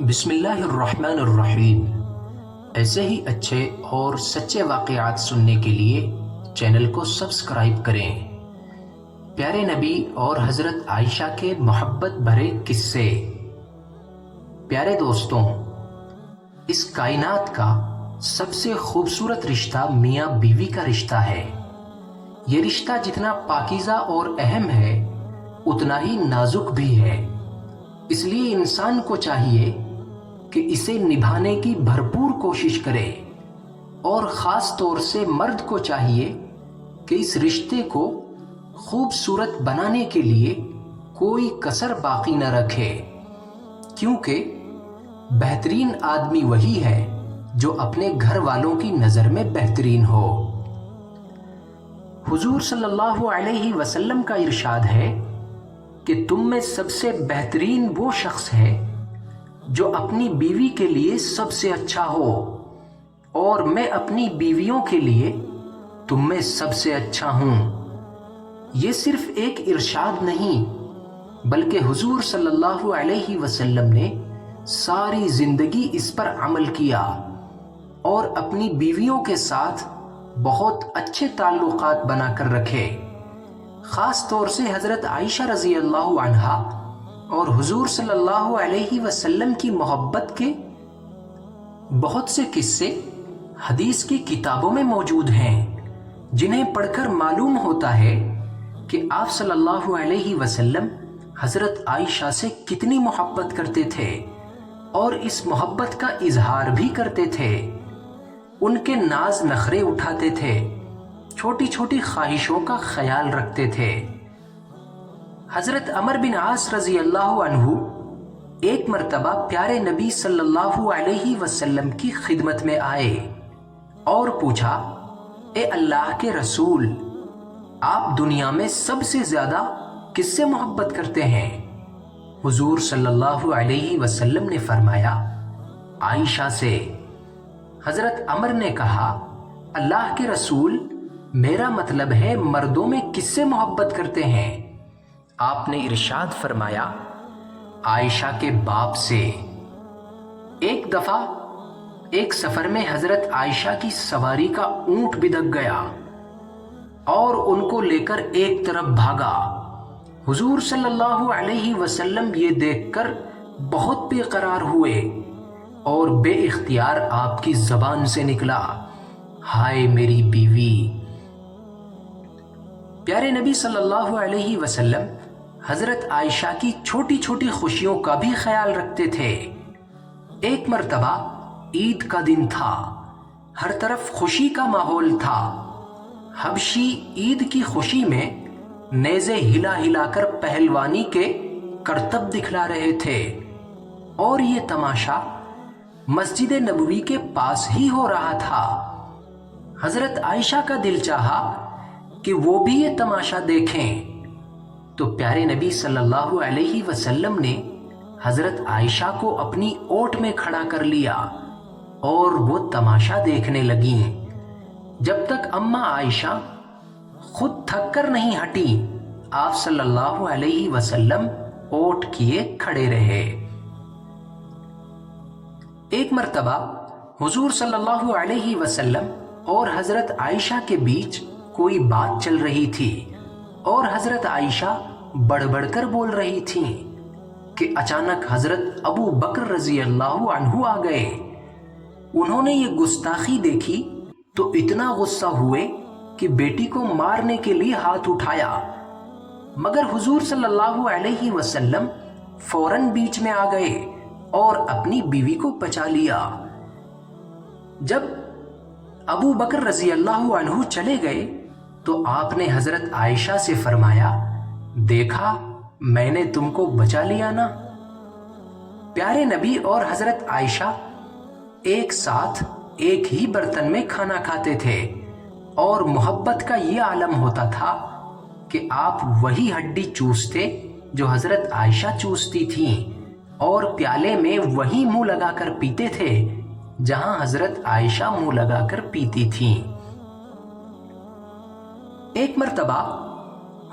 بسم اللہ الرحمن الرحیم۔ ایسے ہی اچھے اور سچے واقعات سننے کے لیے چینل کو سبسکرائب کریں۔ پیارے نبی اور حضرت عائشہ کے محبت بھرے قصے۔ پیارے دوستوں، اس کائنات کا سب سے خوبصورت رشتہ میاں بیوی کا رشتہ ہے۔ یہ رشتہ جتنا پاکیزہ اور اہم ہے اتنا ہی نازک بھی ہے۔ اس لیے انسان کو چاہیے کہ اسے نبھانے کی بھرپور کوشش کرے، اور خاص طور سے مرد کو چاہیے کہ اس رشتے کو خوبصورت بنانے کے لیے کوئی کسر باقی نہ رکھے، کیونکہ بہترین آدمی وہی ہے جو اپنے گھر والوں کی نظر میں بہترین ہو۔ حضور صلی اللہ علیہ وسلم کا ارشاد ہے کہ تم میں سب سے بہترین وہ شخص ہے جو اپنی بیوی کے لیے سب سے اچھا ہو، اور میں اپنی بیویوں کے لیے تم میں سب سے اچھا ہوں۔ یہ صرف ایک ارشاد نہیں بلکہ حضور صلی اللہ علیہ وسلم نے ساری زندگی اس پر عمل کیا اور اپنی بیویوں کے ساتھ بہت اچھے تعلقات بنا کر رکھے۔ خاص طور سے حضرت عائشہ رضی اللہ عنہا اور حضور صلی اللہ علیہ وسلم کی محبت کے بہت سے قصے حدیث کی کتابوں میں موجود ہیں، جنہیں پڑھ کر معلوم ہوتا ہے کہ آپ صلی اللہ علیہ وسلم حضرت عائشہ سے کتنی محبت کرتے تھے اور اس محبت کا اظہار بھی کرتے تھے۔ ان کے ناز نخرے اٹھاتے تھے، چھوٹی چھوٹی خواہشوں کا خیال رکھتے تھے۔ حضرت عمر بن عاص رضی اللہ عنہ ایک مرتبہ پیارے نبی صلی اللہ علیہ وسلم کی خدمت میں آئے اور پوچھا، اے اللہ کے رسول، آپ دنیا میں سب سے زیادہ کس سے محبت کرتے ہیں؟ حضور صلی اللہ علیہ وسلم نے فرمایا، عائشہ سے۔ حضرت عمر نے کہا، اللہ کے رسول، میرا مطلب ہے مردوں میں کس سے محبت کرتے ہیں؟ آپ نے ارشاد فرمایا، عائشہ کے باپ سے۔ ایک دفعہ ایک سفر میں حضرت عائشہ کی سواری کا اونٹ بدک گیا اور ان کو لے کر ایک طرف بھاگا۔ حضور صلی اللہ علیہ وسلم یہ دیکھ کر بہت بے قرار ہوئے اور بے اختیار آپ کی زبان سے نکلا، ہائے میری بیوی۔ پیارے نبی صلی اللہ علیہ وسلم حضرت عائشہ کی چھوٹی چھوٹی خوشیوں کا بھی خیال رکھتے تھے۔ ایک مرتبہ عید کا دن تھا، ہر طرف خوشی کا ماحول تھا۔ حبشی عید کی خوشی میں نیزے ہلا ہلا کر پہلوانی کے کرتب دکھلا رہے تھے، اور یہ تماشا مسجد نبوی کے پاس ہی ہو رہا تھا۔ حضرت عائشہ کا دل چاہا کہ وہ بھی یہ تماشا دیکھیں، تو پیارے نبی صلی اللہ علیہ وسلم نے حضرت عائشہ کو اپنی اوٹ میں کھڑا کر لیا اور وہ تماشا دیکھنے لگیں۔ جب تک اماں عائشہ خود تھک کر نہیں ہٹی، آپ صلی اللہ علیہ وسلم اوٹ کیے کھڑے رہے۔ ایک مرتبہ حضور صلی اللہ علیہ وسلم اور حضرت عائشہ کے بیچ کوئی بات چل رہی تھی اور حضرت عائشہ بڑھ بڑھ کر بول رہی تھیں کہ اچانک حضرت ابو بکر رضی اللہ عنہ آ گئے۔ انہوں نے یہ گستاخی دیکھی تو اتنا غصہ ہوئے کہ بیٹی کو مارنے کے لیے ہاتھ اٹھایا، مگر حضور صلی اللہ علیہ وسلم فوراً بیچ میں آ گئے اور اپنی بیوی کو بچا لیا۔ جب ابو بکر رضی اللہ عنہ چلے گئے تو آپ نے حضرت عائشہ سے فرمایا، دیکھا میں نے تم کو بچا لیا نا۔ پیارے نبی اور حضرت عائشہ ایک ساتھ ایک ہی برتن میں کھانا کھاتے تھے، اور محبت کا یہ عالم ہوتا تھا کہ آپ وہی ہڈی چوستے جو حضرت عائشہ چوستی تھیں، اور پیالے میں وہی منہ لگا کر پیتے تھے جہاں حضرت عائشہ منہ لگا کر پیتی تھیں۔ ایک مرتبہ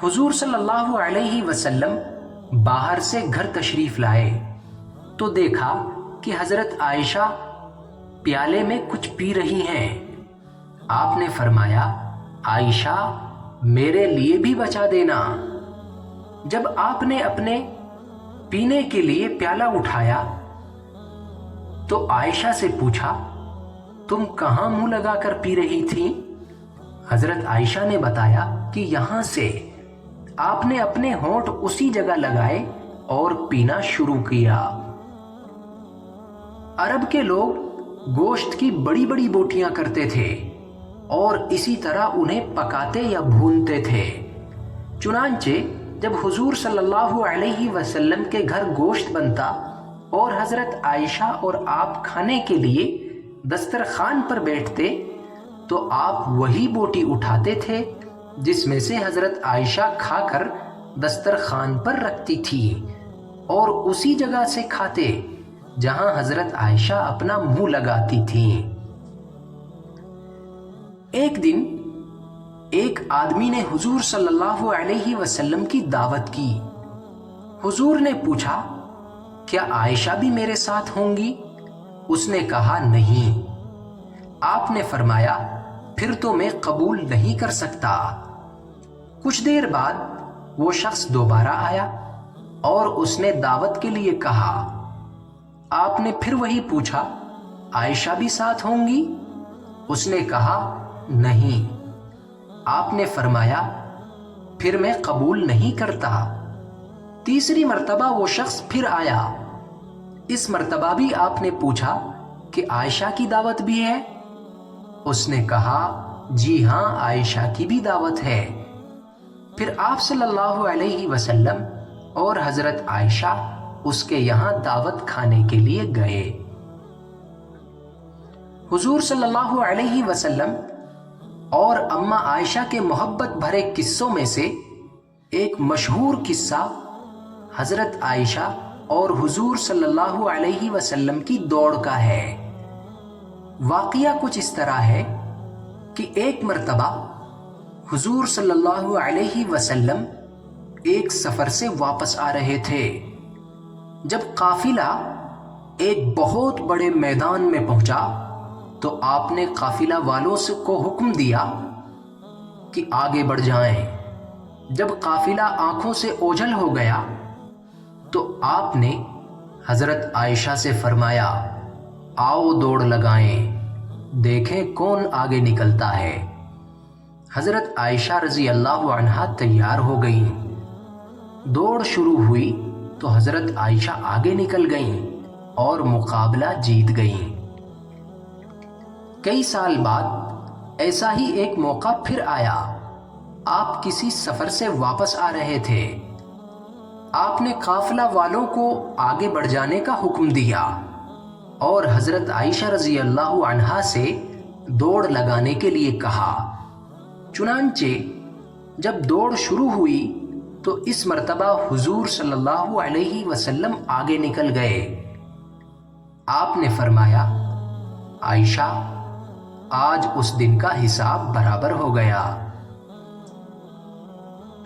حضور صلی اللہ علیہ وسلم باہر سے گھر تشریف لائے تو دیکھا کہ حضرت عائشہ پیالے میں کچھ پی رہی ہیں۔ آپ نے فرمایا عائشہ میرے لیے بھی بچا دینا۔ جب آپ نے اپنے پینے کے لیے پیالہ اٹھایا تو عائشہ سے پوچھا تم کہاں منہ لگا کر پی رہی تھی؟ حضرت عائشہ نے بتایا کہ یہاں سے۔ آپ نے اپنے ہونٹ اسی جگہ لگائے اور پینا شروع کیا۔ عرب کے لوگ گوشت کی بڑی بڑی بوٹیاں کرتے تھے اور اسی طرح انہیں پکاتے یا بھونتے تھے۔ چنانچہ جب حضور صلی اللہ علیہ وسلم کے گھر گوشت بنتا اور حضرت عائشہ اور آپ کھانے کے لیے دسترخوان پر بیٹھتے تو آپ وہی بوٹی اٹھاتے تھے جس میں سے حضرت عائشہ کھا کر دسترخوان پر رکھتی تھی اور اسی جگہ سے کھاتے جہاں حضرت عائشہ اپنا منہ لگاتی تھیں۔ ایک دن ایک آدمی نے حضور صلی اللہ علیہ وسلم کی دعوت کی۔ حضور نے پوچھا کیا عائشہ بھی میرے ساتھ ہوں گی؟ اس نے کہا نہیں۔ آپ نے فرمایا پھر تو میں قبول نہیں کر سکتا۔ کچھ دیر بعد وہ شخص دوبارہ آیا اور اس نے دعوت کے لیے کہا۔ آپ نے پھر وہی پوچھا عائشہ بھی ساتھ ہوں گی؟ اس نے کہا نہیں۔ آپ نے فرمایا پھر میں قبول نہیں کرتا۔ تیسری مرتبہ وہ شخص پھر آیا۔ اس مرتبہ بھی آپ نے پوچھا کہ عائشہ کی دعوت بھی ہے؟ اس نے کہا جی ہاں عائشہ کی بھی دعوت ہے۔ پھر آپ صلی اللہ علیہ وسلم اور حضرت عائشہ اس کے یہاں دعوت کھانے کے لیے گئے۔ حضور صلی اللہ علیہ وسلم اور اماں عائشہ کے محبت بھرے قصوں میں سے ایک مشہور قصہ حضرت عائشہ اور حضور صلی اللہ علیہ وسلم کی دوڑ کا ہے۔ واقعہ کچھ اس طرح ہے کہ ایک مرتبہ حضور صلی اللہ علیہ وسلم ایک سفر سے واپس آ رہے تھے۔ جب قافلہ ایک بہت بڑے میدان میں پہنچا تو آپ نے قافلہ والوں کو حکم دیا کہ آگے بڑھ جائیں۔ جب قافلہ آنکھوں سے اوجھل ہو گیا تو آپ نے حضرت عائشہ سے فرمایا آؤ دوڑ لگائیں، دیکھیں کون آگے نکلتا ہے۔ حضرت عائشہ رضی اللہ عنہا تیار ہو گئیں۔ دوڑ شروع ہوئی تو حضرت عائشہ آگے نکل گئیں اور مقابلہ جیت گئیں۔ کئی سال بعد ایسا ہی ایک موقع پھر آیا۔ آپ کسی سفر سے واپس آ رہے تھے۔ آپ نے قافلہ والوں کو آگے بڑھ جانے کا حکم دیا اور حضرت عائشہ رضی اللہ عنہا سے دوڑ لگانے کے لیے کہا۔ چنانچہ جب دوڑ شروع ہوئی تو اس مرتبہ حضور صلی اللہ علیہ وسلم آگے نکل گئے۔ آپ نے فرمایا عائشہ آج اس دن کا حساب برابر ہو گیا۔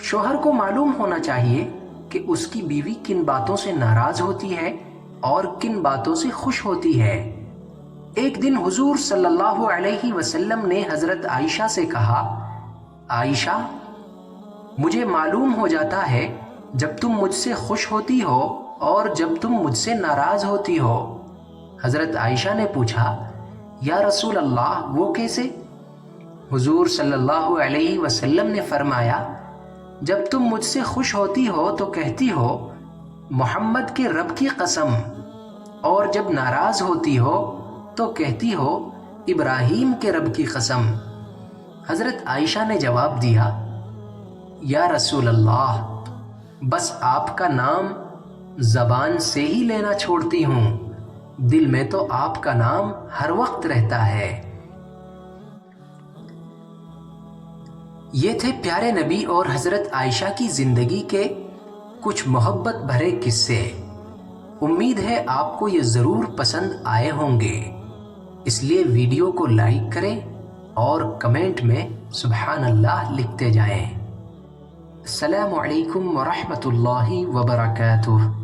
شوہر کو معلوم ہونا چاہیے کہ اس کی بیوی کن باتوں سے ناراض ہوتی ہے اور کن باتوں سے خوش ہوتی ہے۔ ایک دن حضور صلی اللہ علیہ وسلم نے حضرت عائشہ سے کہا عائشہ مجھے معلوم ہو جاتا ہے جب تم مجھ سے خوش ہوتی ہو اور جب تم مجھ سے ناراض ہوتی ہو۔ حضرت عائشہ نے پوچھا یا رسول اللہ وہ کیسے؟ حضور صلی اللہ علیہ وسلم نے فرمایا جب تم مجھ سے خوش ہوتی ہو تو کہتی ہو محمد کے رب کی قسم، اور جب ناراض ہوتی ہو تو کہتی ہو ابراہیم کے رب کی قسم۔ حضرت عائشہ نے جواب دیا یا رسول اللہ بس آپ کا نام زبان سے ہی لینا چھوڑتی ہوں، دل میں تو آپ کا نام ہر وقت رہتا ہے۔ یہ تھے پیارے نبی اور حضرت عائشہ کی زندگی کے کچھ محبت بھرے قصے۔ امید ہے آپ کو یہ ضرور پسند آئے ہوں گے، اس لیے ویڈیو کو لائک کریں اور کمنٹ میں سبحان اللہ لکھتے جائیں۔ السلام علیکم ورحمۃ اللہ وبرکاتہ۔